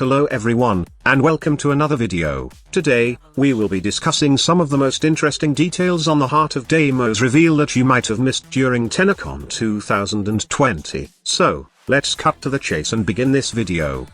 Hello everyone, and welcome to another video. Today, we will be discussing some of the most interesting details on the Heart of Deimos reveal that you might have missed during Tennocon 2020. So, let's cut to the chase and begin this video.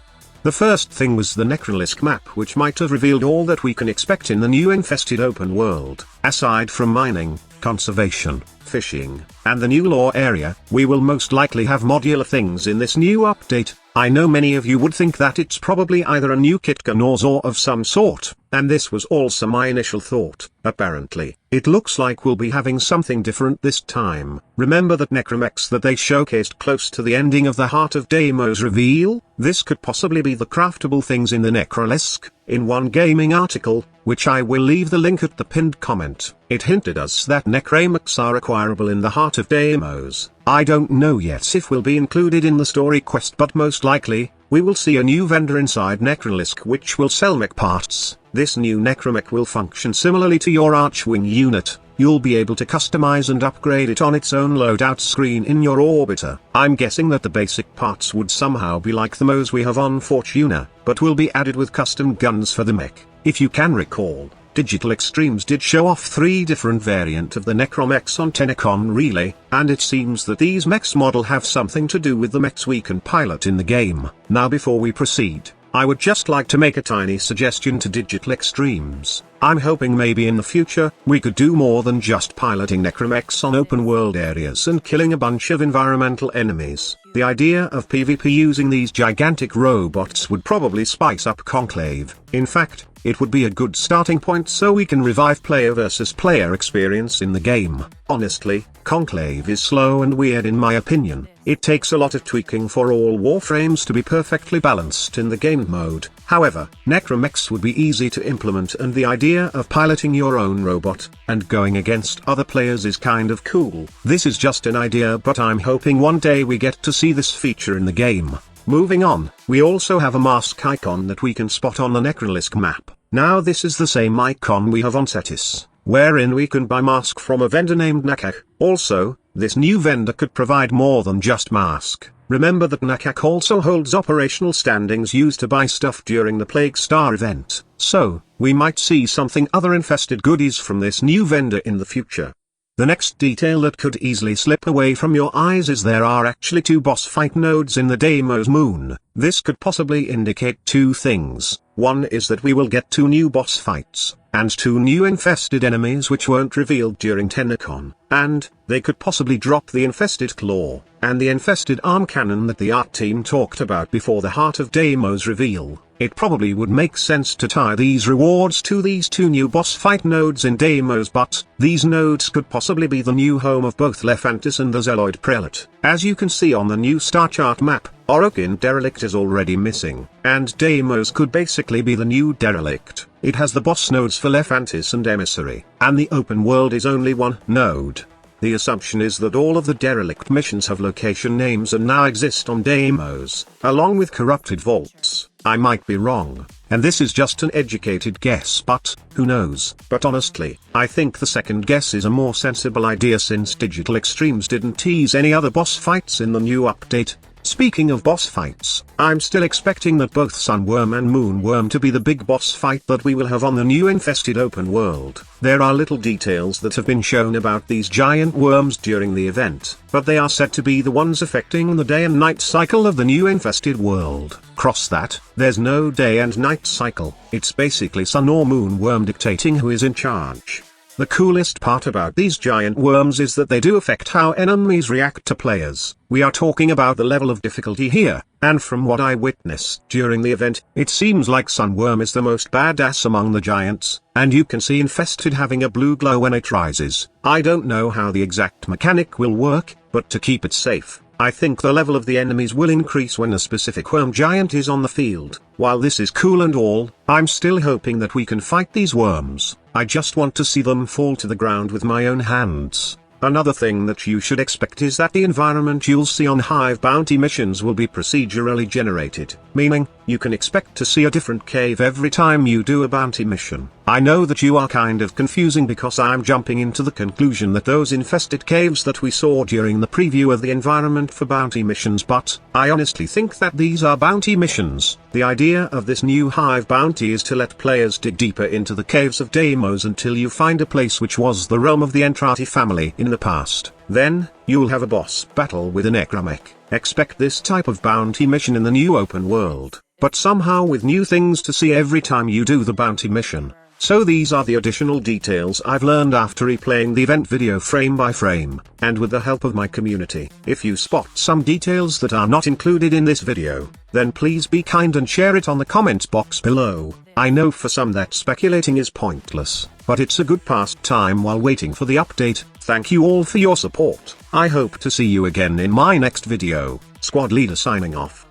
The first thing was the Necrolisk map, which might have revealed all that we can expect in the new infested open world. Aside from mining, conservation, fishing, and the new lore area, we will most likely have modular things in this new update. I know many of you would think that it's probably either a new kit gun or Zor of some sort, and this was also my initial thought. Apparently, it looks like we'll be having something different this time. Remember that necromechs that they showcased close to the ending of the Heart of Deimos reveal? This could possibly be the craftable things in the Necrolisk. In one gaming article, which I will leave the link at the pinned comment, it hinted us that necromechs are acquirable in the Heart of Deimos. I don't know yet if will be included in the story quest, but most likely, we will see a new vendor inside Necrolisk which will sell mech parts. This new necromech will function similarly to your Archwing unit. You'll be able to customize and upgrade it on its own loadout screen in your orbiter. I'm guessing that the basic parts would somehow be like the MOs we have on Fortuna, but will be added with custom guns for the mech. If you can recall, Digital Extremes did show off 3 different variants of the necromechs on Tennocon Relay, and it seems that these mechs model have something to do with the mechs we can pilot in the game. Now before we proceed, I would just like to make a tiny suggestion to Digital Extremes. I'm hoping maybe in the future, we could do more than just piloting necromechs on open world areas and killing a bunch of environmental enemies. The idea of PvP using these gigantic robots would probably spice up Conclave. In fact, it would be a good starting point so we can revive player versus player experience in the game. Honestly, Conclave is slow and weird in my opinion. It takes a lot of tweaking for all warframes to be perfectly balanced in the game mode. However, necromechs would be easy to implement, and the idea of piloting your own robot and going against other players is kind of cool. This is just an idea, but I'm hoping one day we get to see this feature in the game. Moving on, we also have a mask icon that we can spot on the Necrolisk map. Now this is the same icon we have on Cetis, wherein we can buy mask from a vendor named Nakak. Also, this new vendor could provide more than just mask. Remember that Nakak also holds operational standings used to buy stuff during the Plague Star event. So, we might see something other infested goodies from this new vendor in the future. The next detail that could easily slip away from your eyes is there are actually 2 boss fight nodes in the Deimos moon. This could possibly indicate 2 things. One is that we will get 2 new boss fights, and 2 new infested enemies which weren't revealed during Tennocon, and they could possibly drop the infested claw, and the infested arm cannon that the art team talked about before the Heart of Deimos reveal. It probably would make sense to tie these rewards to these 2 new boss fight nodes in Deimos, but these nodes could possibly be the new home of both Lephantis and the Zealoid Prelate. As you can see on the new star chart map, Orokin Derelict is already missing, and Deimos could basically be the new Derelict. It has the boss nodes for Lephantis and Emissary, and the open world is only 1 node. The assumption is that all of the Derelict missions have location names and now exist on Deimos, along with corrupted vaults. I might be wrong, and this is just an educated guess, but who knows? But honestly, I think the second guess is a more sensible idea since Digital Extremes didn't tease any other boss fights in the new update. Speaking of boss fights, I'm still expecting that both Sunworm and Moonworm to be the big boss fight that we will have on the new infested open world. There are little details that have been shown about these giant worms during the event, but they are said to be the ones affecting the day and night cycle of the new infested world. Cross that, there's no day and night cycle, it's basically Sun or Moonworm dictating who is in charge. The coolest part about these giant worms is that they do affect how enemies react to players. We are talking about the level of difficulty here, and from what I witnessed during the event, it seems like Sunworm is the most badass among the giants, and you can see Infested having a blue glow when it rises. I don't know how the exact mechanic will work, but to keep it safe, I think the level of the enemies will increase when a specific worm giant is on the field. While this is cool and all, I'm still hoping that we can fight these worms. I just want to see them fall to the ground with my own hands. Another thing that you should expect is that the environment you'll see on Hive bounty missions will be procedurally generated, meaning, you can expect to see a different cave every time you do a bounty mission. I know that you are kind of confusing because I'm jumping into the conclusion that those infested caves that we saw during the preview of the environment for bounty missions, but I honestly think that these are bounty missions. The idea of this new hive bounty is to let players dig deeper into the caves of Deimos until you find a place which was the realm of the Entrati family in the past. Then, you'll have a boss battle with a necramech. Expect this type of bounty mission in the new open world, but somehow with new things to see every time you do the bounty mission. So these are the additional details I've learned after replaying the event video frame by frame, and with the help of my community. If you spot some details that are not included in this video, then please be kind and share it on the comments box below. I know for some that speculating is pointless, but it's a good pastime while waiting for the update. Thank you all for your support. I hope to see you again in my next video. Squad Leader signing off.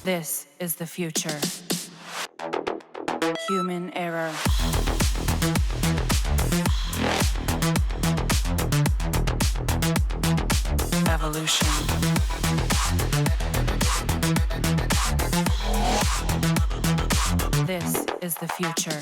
This is the future. Human error. Evolution. This is the future.